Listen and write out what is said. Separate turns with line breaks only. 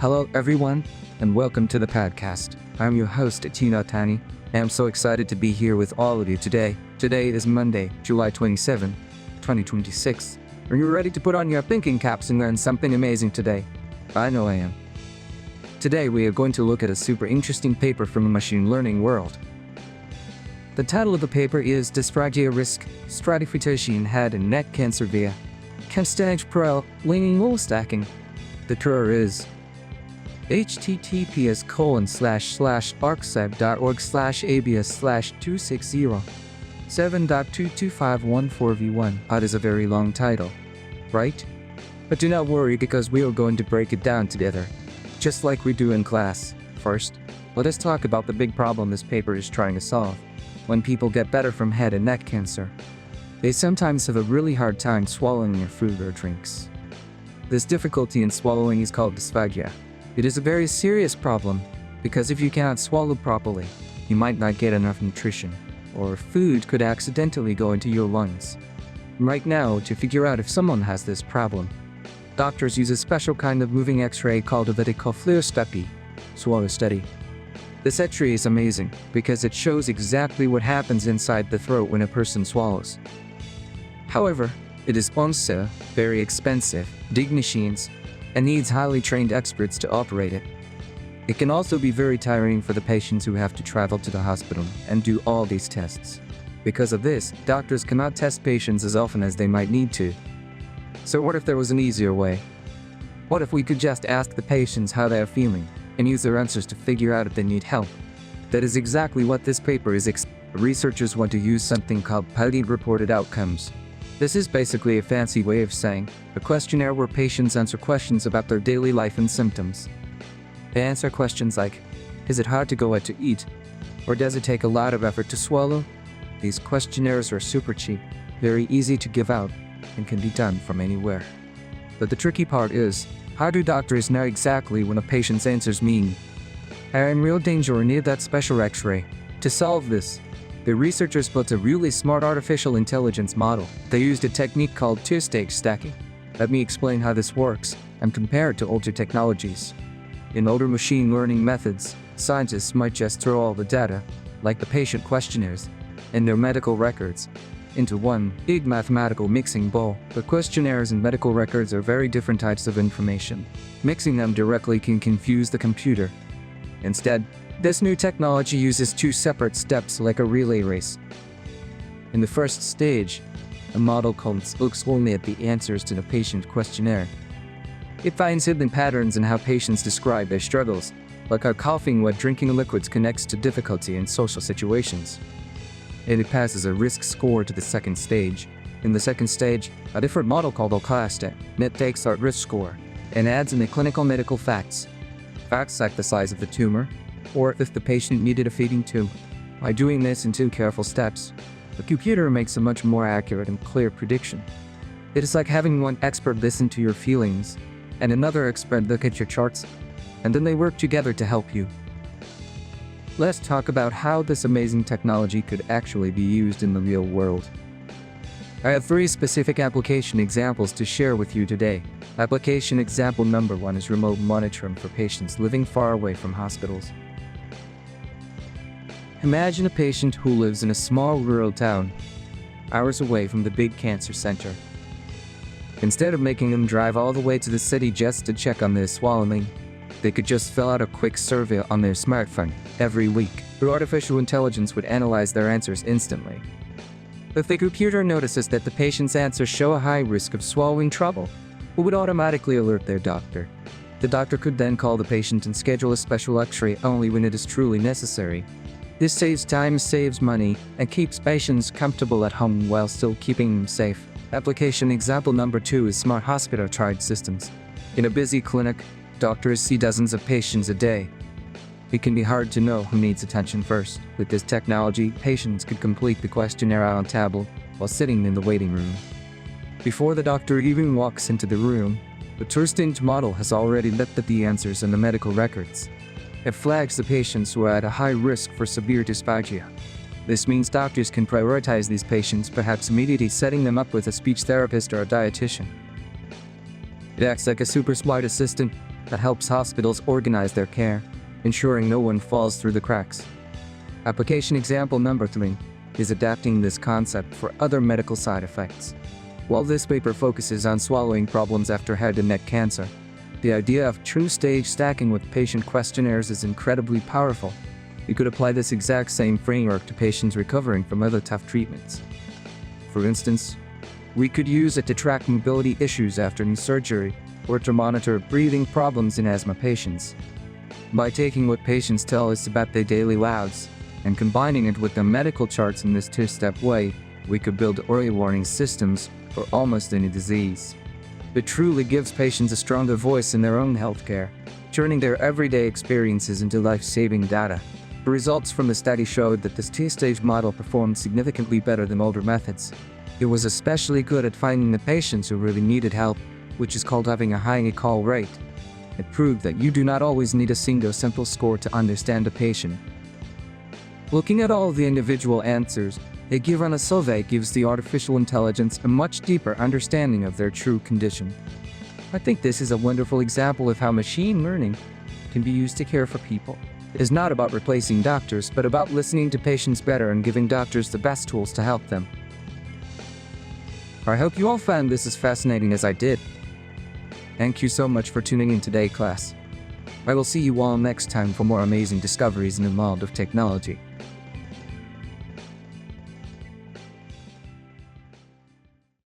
Hello everyone, and welcome to the podcast. I'm your host, Ichino-ani, and I'm so excited to be here with all of you today. Today is Monday, July 27, 2026. Are you ready to put on your thinking caps and learn something amazing today? I know I am. Today we are going to look at a super interesting paper from the machine learning world. The title of the paper is Dysphagia Risk, Stratification in Head and Neck Cancer via Stage Pro Leaning Wall Stacking. The tour is https://arcseb.org/abs/260 7.22514v1. That is a very long title, right? But do not worry, because we are going to break it down together, just like we do in class. First, let us talk about the big problem this paper is trying to solve. When people get better from head and neck cancer, they sometimes have a really hard time swallowing their food or drinks. This difficulty in swallowing is called dysphagia. It is a very serious problem, because if you cannot swallow properly, you might not get enough nutrition, or food could accidentally go into your lungs. Right now, to figure out if someone has this problem, doctors use a special kind of moving X-ray called a videofluoroscopic swallow study. This X-ray is amazing because it shows exactly what happens inside the throat when a person swallows. However, it is also very expensive, big machines, and needs highly trained experts to operate it. It can also be very tiring for the patients who have to travel to the hospital and do all these tests. Because of this, doctors cannot test patients as often as they might need to. So what if there was an easier way? What if we could just ask the patients how they are feeling and use their answers to figure out if they need help? That is exactly what this paper is. Researchers want to use something called patient-reported outcomes. This is basically a fancy way of saying a questionnaire where patients answer questions about their daily life and symptoms. They answer questions like, is it hard to go out to eat? Or does it take a lot of effort to swallow? These questionnaires are super cheap, very easy to give out, and can be done from anywhere. But the tricky part is, how do doctors know exactly when a patient's answers mean? Are in real danger or need that special X-ray? To solve this, the researchers built a really smart artificial intelligence model. They used a technique called two-stage stacking. Let me explain how this works and compare it to older technologies. In older machine learning methods, scientists might just throw all the data, like the patient questionnaires and their medical records, into one big mathematical mixing bowl. The questionnaires and medical records are very different types of information. Mixing them directly can confuse the computer. Instead, this new technology uses two separate steps like a relay race. In the first stage, a model looks only at the answers to the patient questionnaire. It finds hidden patterns in how patients describe their struggles, like how coughing while drinking liquids connects to difficulty in social situations. And it passes a risk score to the second stage. In the second stage, a different model called Diagnostic takes that risk score and adds in the clinical medical facts. Facts like the size of the tumor, or if the patient needed a feeding tube. By doing this in two careful steps, the computer makes a much more accurate and clear prediction. It is like having one expert listen to your feelings and another expert look at your charts, and then they work together to help you. Let's talk about how this amazing technology could actually be used in the real world. I have 3 specific application examples to share with you today. Application example number 1 is remote monitoring for patients living far away from hospitals. Imagine a patient who lives in a small rural town, hours away from the big cancer center. Instead of making them drive all the way to the city just to check on their swallowing, they could just fill out a quick survey on their smartphone every week. The artificial intelligence would analyze their answers instantly. If the computer notices that the patient's answers show a high risk of swallowing trouble, it would automatically alert their doctor. The doctor could then call the patient and schedule a special X-ray only when it is truly necessary. This saves time, saves money, and keeps patients comfortable at home while still keeping them safe. Application example number 2 is smart hospital chart systems. In a busy clinic, doctors see dozens of patients a day. It can be hard to know who needs attention first. With this technology, patients could complete the questionnaire on a tablet while sitting in the waiting room. Before the doctor even walks into the room, the two-stage model has already looked at the answers and the medical records. It flags the patients who are at a high risk for severe dysphagia. This means doctors can prioritize these patients, perhaps immediately setting them up with a speech therapist or a dietitian. It acts like a super smart assistant, that helps hospitals organize their care, ensuring no one falls through the cracks. Application example number 3 is adapting this concept for other medical side effects. While this paper focuses on swallowing problems after head and neck cancer, the idea of true stage stacking with patient questionnaires is incredibly powerful. You could apply this exact same framework to patients recovering from other tough treatments. For instance, we could use it to track mobility issues after knee surgery or to monitor breathing problems in asthma patients. By taking what patients tell us about their daily lives and combining it with the medical charts in this two-step way, we could build early warning systems for almost any disease. It truly gives patients a stronger voice in their own healthcare, turning their everyday experiences into life-saving data. The results from the study showed that this two-stage model performed significantly better than older methods. It was especially good at finding the patients who really needed help, which is called having a high recall rate. It proved that you do not always need a single simple score to understand a patient. Looking at all of the individual answers, a give on a survey gives the artificial intelligence a much deeper understanding of their true condition. I think this is a wonderful example of how machine learning can be used to care for people. It is not about replacing doctors, but about listening to patients better and giving doctors the best tools to help them. I hope you all found this as fascinating as I did. Thank you so much for tuning in today, class. I will see you all next time for more amazing discoveries in the world of technology.